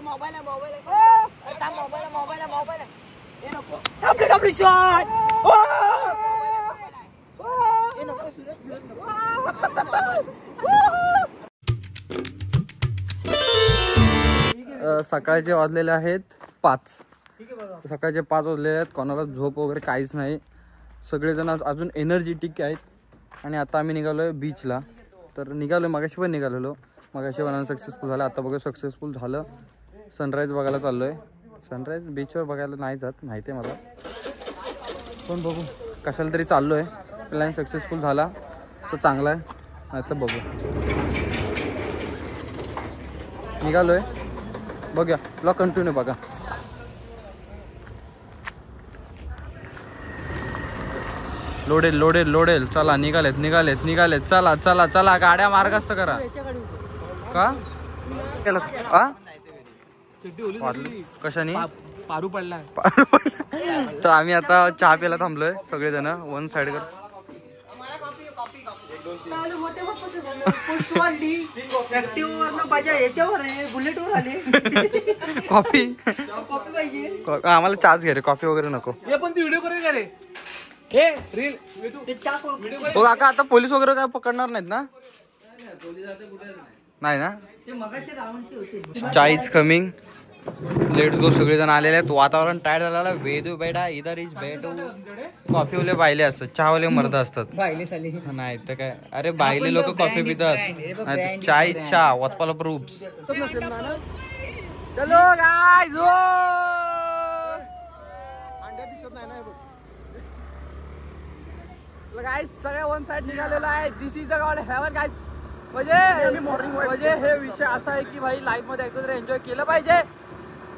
Mobile आपली shot सकाळचे वाजलेले आहेत 5. सकाळचे 5 वाजलेले आहेत. कोणाला झोप वगैरे काहीच नाही. सगळेजण अजून एनर्जेटिक आहेत आणि आता आम्ही निघालोय बीचला. तर निघालोय, मगाशी पण निघालेलो. मगाशी पण सक्सेसफुल झालं. आता बघा सक्सेसफुल झालं. सनराईज बघायला चाललोय. सनराईज बीचवर बघायला नाही जात, माहिती आहे मला, पण बघू कशाला तरी चाललोय. प्लॅन सक्सेसफुल झाला तर चांगला आहे, नाही तर बघू. निघालोय, बघूया. ब्लॉग कंटिन्यू बघा. लोडेल. चला निघालेत. चला गाड्या मार्गस्थ करा. का कशाने पारू पडला. तर आम्ही आता चहा प्यायला थांबलोय सगळेजण वन साइड कर. कॉफी आम्हाला चहाच घे रे, कॉफी वगैरे नको. पण ती व्हिडिओ करेल का रे? हो काका, आता पोलीस वगैरे काय पकडणार नाहीत ना? नाही ना. चहा इज कमिंग. Let's go. सगळेजण आलेले आहेत. वातावरण टायर्ड झालेलं. वेदू बेटा इधर इज बेटू. कॉफी वाले बायले असतात, चहा वाले मर्द असतात. नाही तर काय, अरे बायले लोक कॉफी पितात. चाय चहा वतपाला प्रूफ्स. चलो गाइस. गाइस सगळे वन साइड निघालेलो आहे. This is the God heaven guys. म्हणजे मॉर्निंग म्हणजे हे विषय असा आहे की भाई लाईफ मध्ये एकदा तरी एन्जॉय केलं पाहिजे.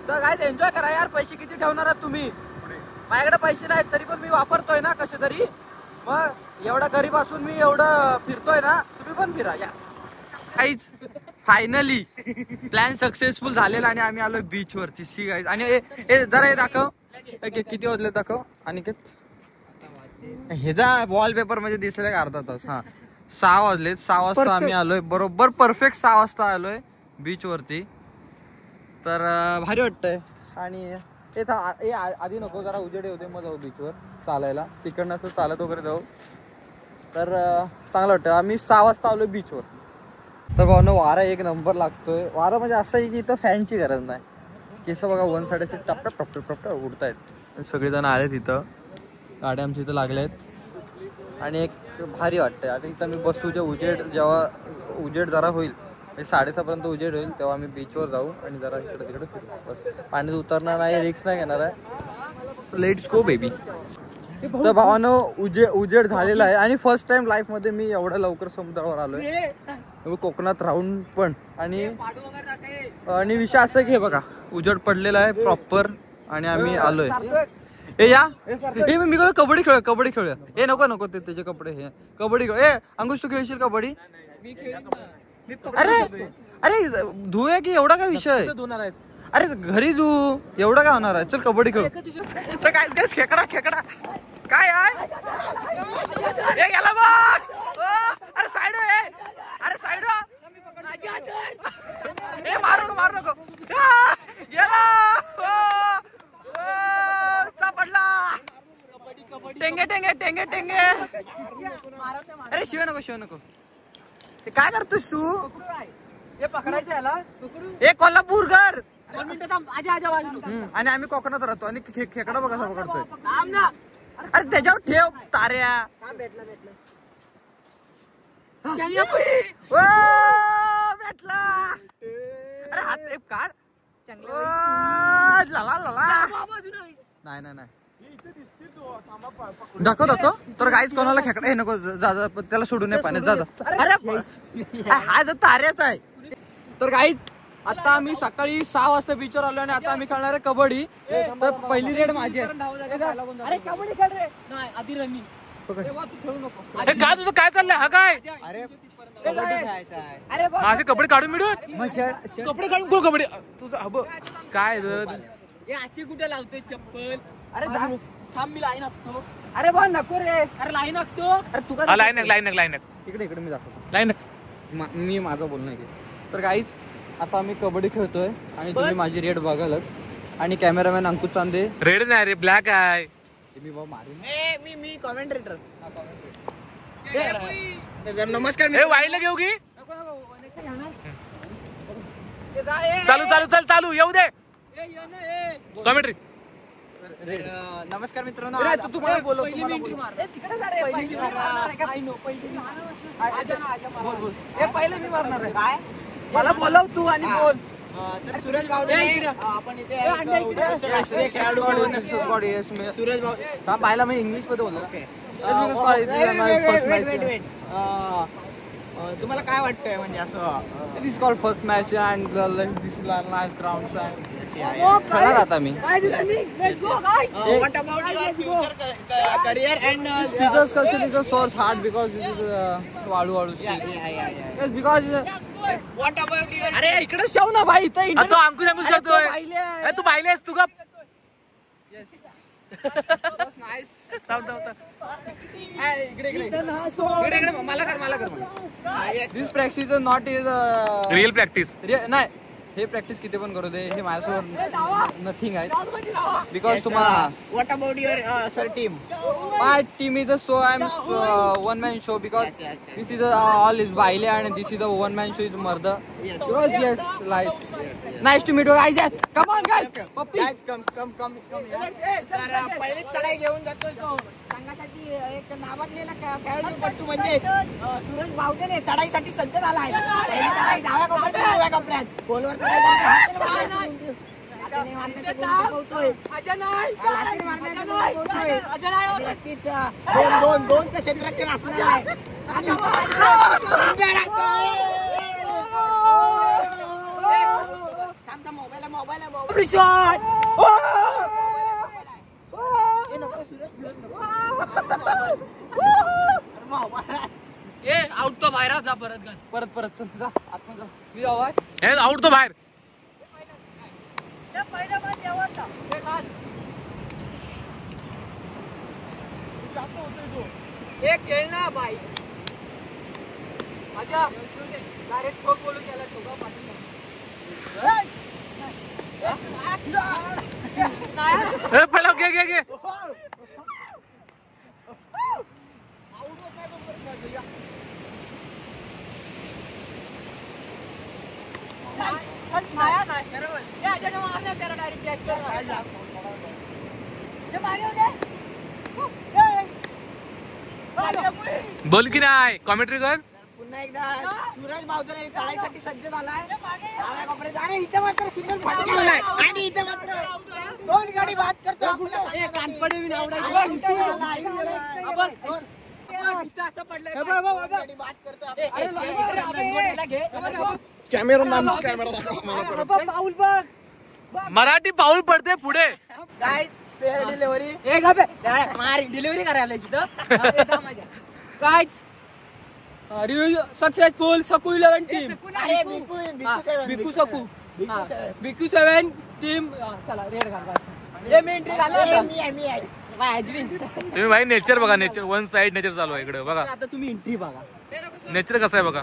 तर गाइस एन्जॉय करा यार. पैसे किती ठेवणार आहात तुम्ही? माझ्याकडे पैसे नाहीत तरी पण मी वापरतोय ना कसे तरी. मग एवढा गरीब असून मी एवढं फिरतोय ना, तुम्ही पण फिरा. यस फायनली प्लॅन सक्सेसफुल झालेला आणि आम्ही आलोय बीच वरती. See guys. आणि जरा हे दाखव किती वाजले दाखव. आणि ह्याचा वॉलपेपर म्हणजे दिसले अर्धा तास. 6 वाजले. 6 वाजता आम्ही आलोय, बरोबर परफेक्ट 6 वाजता आलोय बीच वरती. तर भारी वाटतंय. आणि आधी नको, जरा उजेडे होते मग जाऊ बीचवर चालायला. तिकडनं असं चालत वगैरे जाऊ तर चांगलं वाटतं. आम्ही 6 वाजता आलोय बीचवर. तर भावना वारा एक नंबर लागतोय. वारा म्हणजे असं आहे की इथं फॅनची गरज नाही. केस बघा वन साइड असे टपटप उडतायत. सगळेजण आले तिथं. गाड्या आमच्या इथं लागल्या आहेत आणि एक भारी वाटतंय. आता इथं मी बसू. जेव्हा उजेड जरा होईल, 6:30 पर्यंत उजेड होईल, तेव्हा आम्ही बीचवर जाऊ आणि जरा इकडे तिकडे फिरू. बस पाण्यात उतरणार नाही, रिस्क नाही घेणार आहे. Let's go baby. तर भावानं उजेड झालेला आहे आणि फर्स्ट टाइम लाईफ मध्ये मी एवढ्या लवकर समुद्रावर आलोय. कोकणात राहून पण. आणि विषय असं आहे की हे बघा उजेड पडलेला आहे प्रॉपर आणि आम्ही आलोय. मी कबड्डी खेळूया. नको ते त्याचे कपडे. हे कबड्डी खेळ. अंकुश तू खेळशील कबड्डी? अरे धुया की एवढा काय विषय? अरे घरी धू, एवढं काय होणार आहे? चल कबड्डी खेळू. काय खेकडा काय आहे? गेला बघ. अरे साईड. अरे साईड. मारू नको. गेला. पडला. टेंगे. अरे शिव नको. काय करतोस तू? हे पकडायचं याला. हे कोल्हापूर घर. 2 मिनिटं थांब. आजा आणि आम्ही कोकणात राहतो आणि खेकडा बघा कसा पकडतोय. अरे त्याच्यावर ठेव ताऱ्या. भेटला. अरे हात काढ. नाही दाखव. तर काहीच कोणाला खेकडा हे नको. जा त्याला सोडून नाही पाण्यात. जा. अरे हा जो ताऱ्याच आहे. तर काहीच आता आम्ही सकाळी 6 वाजता बीचवर आलो आणि आता आम्ही खेळणार आहे कबड्डी. तर पहिली रेड माझी आहे. अरे कबड्डी खेळ रे. नाही आधी रनिंग. खेळू नको. काय तुझं काय चाललंय? हा काय? अरे कबड्डी खेळायचं आहे. अरे माझे कपडे काढून मिळून कपडे काढून गो कबड्डी. तुझं काय अशी कुठे लावतोय चप्पल? अरे थांब मी लाईन आखतो. अरे बा नको रे. अरे लाईन आखतो. अरे तू लाईन इकडे मी दाखवतो. लाईन मी माझं बोलणं आहे. तर काहीच आता आम्ही कबड्डी खेळतोय आणि तुम्ही माझी रेड बघालच. आणि कॅमेरामॅन अंकुश चांदे. रेड नाही रे, ब्लॅक आहे. मी कॉमेंटेटर. नमस्कार. वाईला घेऊ की चालू येऊ दे कॉमेंट्री. नमस्कार मित्रांनो. तुम्हाला बोलव. पहिले मी मारणार आहे. काय मला बोलव तू आणि बोल. तर सूरज भाऊ आपण इथे राष्ट्रीय खेळाडू म्हणून सूरज भाऊ पाहिला मी इंग्लिश मध्ये बोललो. तुम्हाला काय वाटतंय म्हणजे असं it is called first match and this is nice ground खेळणार आता मी. What about your future career and this culture is source hard because this is वाळू yes because what about your. अरे इकडेच जाऊ ना भाई. इथं तो अंकुश करतोय. तू पाहिलेस तू गप. मला कर. This practice not is real practice. नाही हे प्रॅक्टिस किती पण करू दे, हे माझ्यासोबत नथिंग आहे. बिकॉज तुम्हाला what about your sir team. My team is a show. I am one man show because this is all is बायले and this is a one man show is Marda. Yes, nice to meet you guys. Come on guys. Guys come. तर पहिले चढाई घेऊन जातोय तो संघासाठी एक नावाजलेला खेळाडू म्हणजे सूरज भाऊने चढाईसाठी सज्ज झाला आहे. पहिली चढाई डाव्या कोपऱ्यात कोपऱ्यात गोलवर दोनचं क्षेत्ररक्षण असणार आहे. आउट तो बाहेर जा. परत चल जा आतमध्ये जा. मी जाऊ आउट तो बाहेर. जास्त होतोय तो खेळ ना बाई. अच्छा डायरेक्ट ठोक बोलून त्याला ठोका पाठी. पहिला घे बोल की नाही कॉमेंट्री कर. पुन्हा एकदा सूरज भाऊने चढाईसाठी सज्ज झालाय. इथे मात्र सुंदर फाटी झालाय आणि इथे मात्र दोन गाडी बाद करतो. कानपडे मी कॅमेरा मराठी पाऊल पडते पुढे. फेअर डिलिव्हरी डिलिव्हरी करायला तिथं काय रिव्ह्यू सक्सेसफुल. सकू 11 टीम. बिकू 7 टीम. चला रेड घाल. मी एंट्री घाला. तुम्ही भाई नेचर बघा. नेचर वन साइड नेचर चालू आहे इकडे बघा. आता तुम्ही एंट्री बघा. नेचर कसं आहे बघा.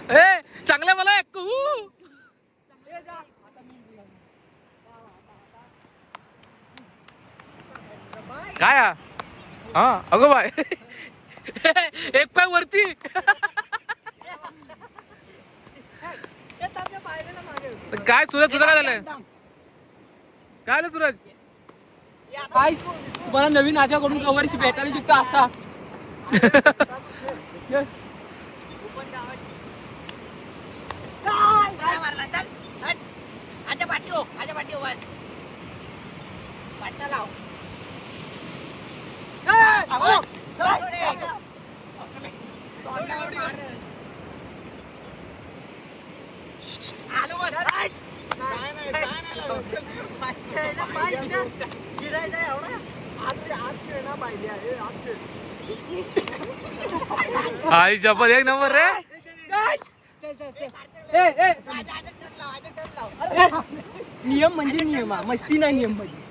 अरे चांगलं मला काय हा अगो बाय एक पाय वरती. काय सूरज तुझं काय झालंय. काय आलं सूरज. काय तुम्हाला नवीन आजाकडून कवरशी भेटायला शिकतो असा. आजा पाठी हो बस. पाटला लाव. आई शपथ एक नंबर रे. नियम म्हणजे नियम, मस्ती नाही नियम म्हणजे.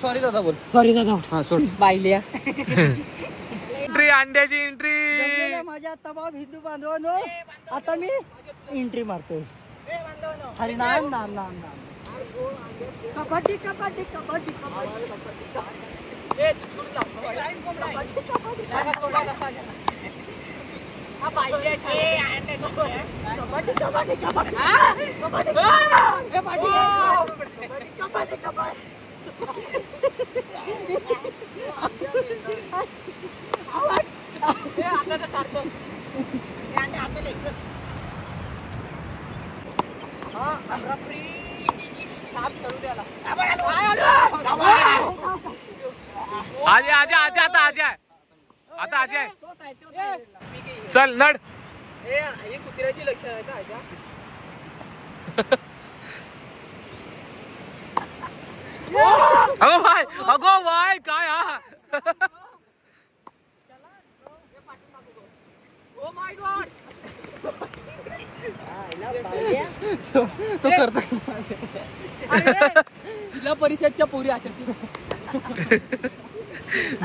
सॉरी दादा बोल. सॉरी दादा. हा सोड. बायल्या एंट्री, अंड्याची एंट्री. माझ्या तमाम हिंदू बांधवांनो, आता मी एंट्री मारतोय. अरे नाम नाम नाम नाम. कबड्डी कबड्डी कबड्डी आजा आजा आजा आता आजा आता आजा. चल नड. कुत्र्याची लक्षण आहे का आजा? अगो बाय काय हा. Oh my God. तो करतो. जिल्हा परिषदच्या पोरी अशाशी.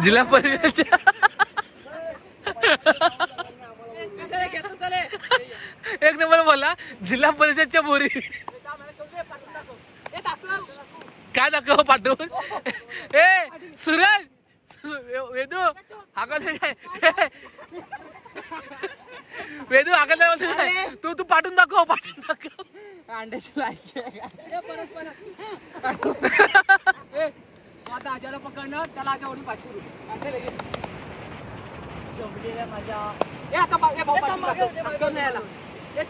जिल्हा परिषदच्या एक नंबर बोला. जिल्हा परिषदच्या पोरी काय दाखव पाठवून. ए सूरज वेदू वेदू तू तू पाठवून दाखव पाठवून दाखव. अंड्याची लायकी आता आजाला पकडणं त्याला आजा ओढी 500 रुपये. माझ्या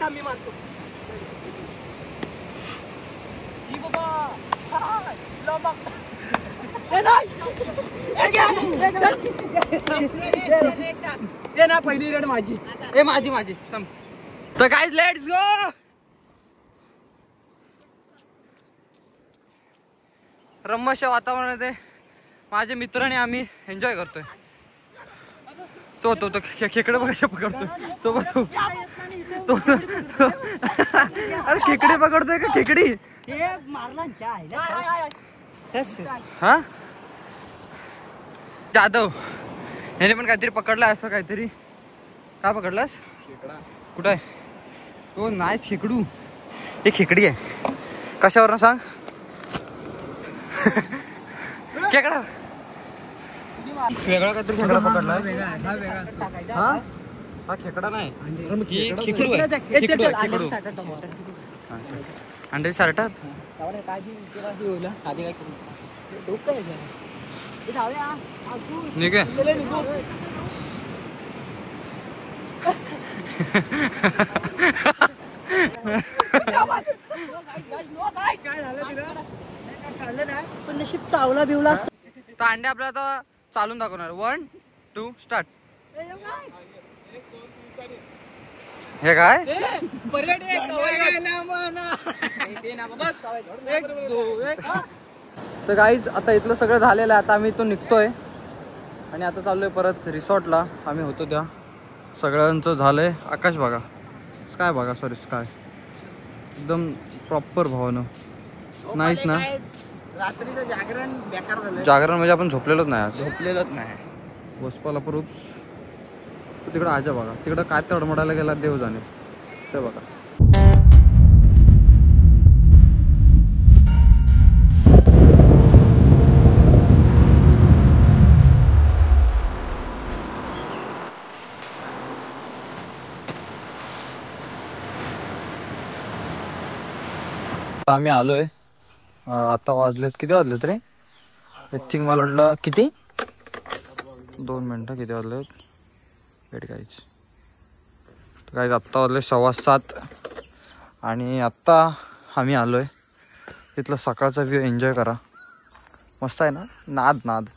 मी मारतो. ना पहिली रेड माझी. माझी तर काय लेट्स गो. रम्यशा वातावरणात माझे मित्र आणि आम्ही एन्जॉय करतोय. तो तो तो खेकडे बघा पकडतोय. तो बघ अरे खेकडे पकडतोय का खेकडी. हा जाधव याने पण काहीतरी पकडलाय असं काहीतरी. काय पकडलास? कुठं आहे तो? नाही खेकडू. हे खेकडी आहे. कशावर ना सांग. खेकडा वेगळा काहीतरी खेकडा पकडलाय. हा खेकडा नाही खेकडू आहे. अंडे सारटात निघ. पण नशीब चावला बिवला. तर अंडे आपल्याला आता चालून दाखवणार. 1 2 स्टार्ट. हे काय तर गाईज आता इथलं सगळं झालेलं आहे. आता आम्ही इथून निघतोय आणि आता चाललोय परत रिसॉर्टला. आम्ही होतो त्या सगळ्यांचं झालंय. आकाश बघा, स्काय बघा, सॉरी स्काय एकदम प्रॉपर भावानं. नाहीच ना. रात्रीचं जागरण बेकार झालं. जागरण म्हणजे आपण झोपलेलोच नाही. गोस्पाला प्रूफ. तिकडं आजा बघा, तिकडं काय तडमडायला गेला देव जाणे. ते बघा आम्ही आलोय. आता वाजलेत किती वाजलेत रे? आय थिंक मला वाटलं किती 2 मिनिटं किती वाजलेत. Weight guys. गाईज आत्ता वाजले 7:15 आणि आत्ता आम्ही आलोय. तिथला सकाळचा व्ह्यू एन्जॉय करा. मस्त आहे ना. नाद नाद